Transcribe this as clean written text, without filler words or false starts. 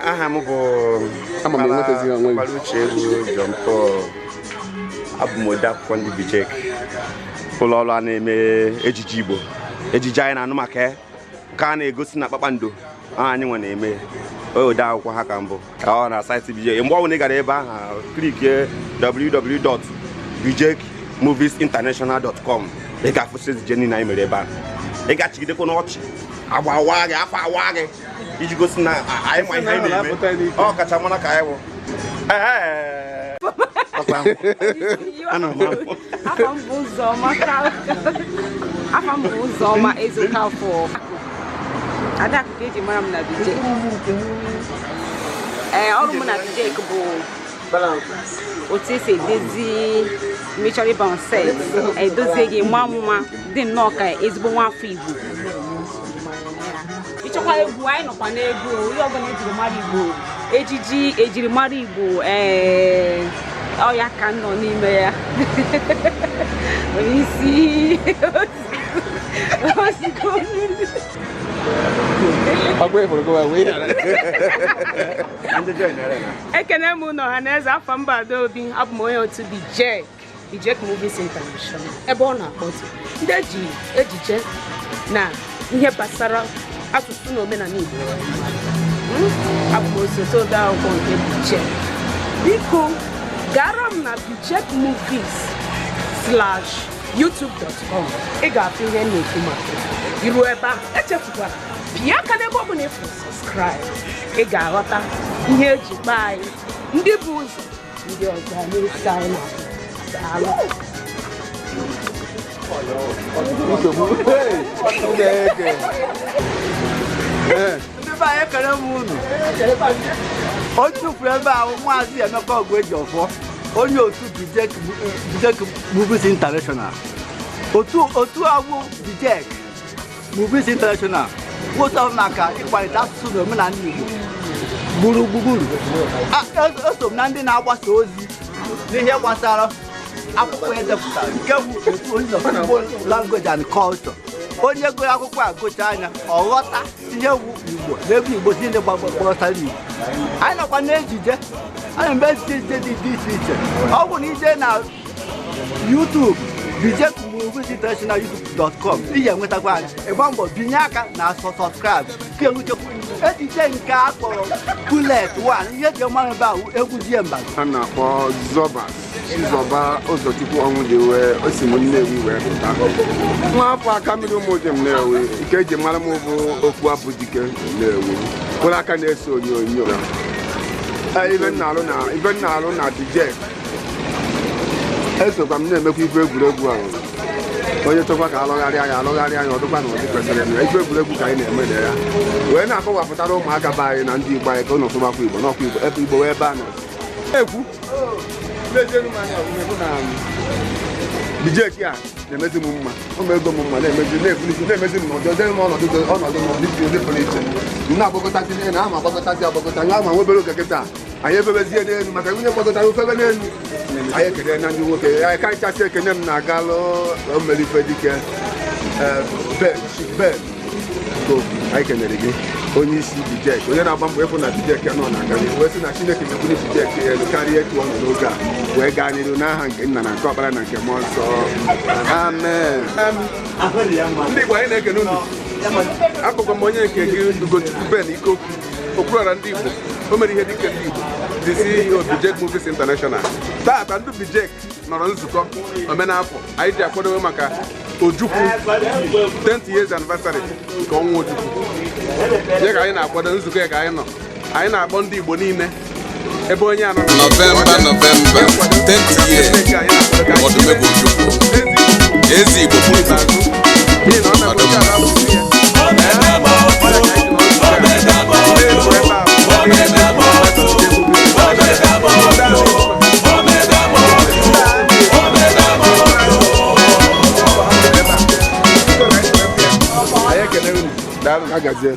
Aha m bụ Amaluche egwu John Paul. Abụ m odeakwụkwọ ndị Bijek. Ụlọ ọrụ a na-eme ejije Igbo. Ejije anyị na-anụ maka ka a na-egosi na Kpakpando anyị nwe na-eme. Odeakwụkwọ ha ka mbụ. Ọ na site Bijek. Mgbe ọbụla ị gara ebe ahụ, klikie www.bijekmoviesinternational.com. Ị ga-afụsị ejije niile anyị mere ebe ahụ. Ị ga-achịgidekwa n'ọchị. Agba awa gị, afọ awa gị. Iji gosi na anyị ma ihe anyị na-eme. Ọ kacha mara ka anyị wụ. Afọ m bụ Ụzọma Ezokafọ. Ada ka eji mara m na Bijek. Ọrụ m na Bijek bụ otu esi edezi mechọrọ ịba on set, edozie gị nwa mma dị nnọọ ka ezigbo nwa afọ Igbo. Ịchọkwa egwu, anyị nọkwa n'egwu, ihe ọbụla ejiri mara Igbo, ejiji ejiri mara Igbo, ọ ya ka nọ n'ime ya. Onye isi ekene m ụnọ ha na eze afọ mba Adaobi. Abụ m onye otu Bijek Movies International, ebe ọ na-akpọzi ndị eji ejije na ihe gbasara asụsụ na omenala Igbo. Abụ m osote odeakwụkwọ nke Bijek. Biko gara m na bijekmovies/youtube.com. ị ga-afụ ihe na-ekwu maka iru ebe ahụ. Echefukwala pịa aka n'ebe ọ bụla ịfụ subscribe. Ị ga-aghọta ihe eji kpaa anyị ndị bụ ụzọ ndị ọzọ na-esi anyị onye ụfụ ebe ahụ Maazị Emeka Ogwejiofor, onye otu Bijek Movies International. Otu agwụ Bijek Movies International nwụsọ maka ịkwalite asụsụ na omenala Igbo gburugburu. Eso m na ndị na-agbasa ozi n'ihe gbasara akwụkwọ edepụtara nke bụ Igbo language and culture. Onye gụrụ akwụkwọ a gụcha anya ọ ghọta ihe wu Igbo n'ebe Igbo niile gbasara Igbo. Anyị nọkwa n'ejije, anyị mbe ejije dị iche iche. Ọ bụ na ije na YouTube Bijek Movies International youtube.com, ị ga-enwetakwa anyị. Ịgba mbọ binye aka na subscribe ka enwechekwa ejije nke a kpọrọ Bullet 1. Ihe eji mara ebe ahụ egwu Diemba a na-akpọ Chizoba Ụzọchukwu Ọnwụdewe. O si m Nnewi wee pụta. Nwa afọ aka mmiri ụmụje m Nnewi, nke eji mara m bụ Okwu Abụ Dike Nnewi. Kwụrụ aka na-ese onyonyo ibe m na-alụ na Bijek. Esokwa m na-emekwa ife egwuregwu ahụ. Onye chọkwa ka alụgharị anya ọdụkwa na ụdị kwesịrị eme. Ife egwuregwu ka anyị na-eme na ya wee na-akọwapụtara ụmụaka be anyị na ndị Igbo anyị ka ụnụ sụmakwa Igbo n'ọkwa Igbo ebe Igbo wee ebe a na-ekwu Bijek a na-emezi m mma, ụmụ ego m mma, na-emezi m ọnọdụ dị pụrụ iche. M na-agbakọtazi n'elu, ama agbakọtazi nwa ma nwebere oge kịta anyị ebebezie n'elu maka nwunye gbakọtara ofebe n'elu. Anyị ekele na ndị nwoke, anyị karịchasị ekene m na-agalụ Omerife Dike anyị kenere gị onye isi Bijek, onye na-agba mbọ ịfụ na Bijek nọ na-aga wee sị na Chineke ga-ebuli Bijek elu karịa etu ọ nọ n'oge a wee gaa n'ihu n'aha nke Nna na nke Ọkpara na nke Mmụọ Nsọ. Amen. Ndị Igbo anyị na-ekene unu. Abụkwa m onye nke gị Ugochukwu Ben Iko, Okwuruọra ndị Igbo. O mere ihe dịka ndị Igbo, the CEO Bijek Movies International. Taata ndị Bijek nọrọ nzukọ omenafọ anyị ji akwadobe maka Ojukwu 10th years anniversary nke ọnwa Ojukwu. Ya ka anyị na-akwado nzukọ ya ka anyị nọ. Anyị na-akpọ ndị Igbo niile ebe onye anọ November 10th year Odumegwu Ojukwu ezi Igbo agazie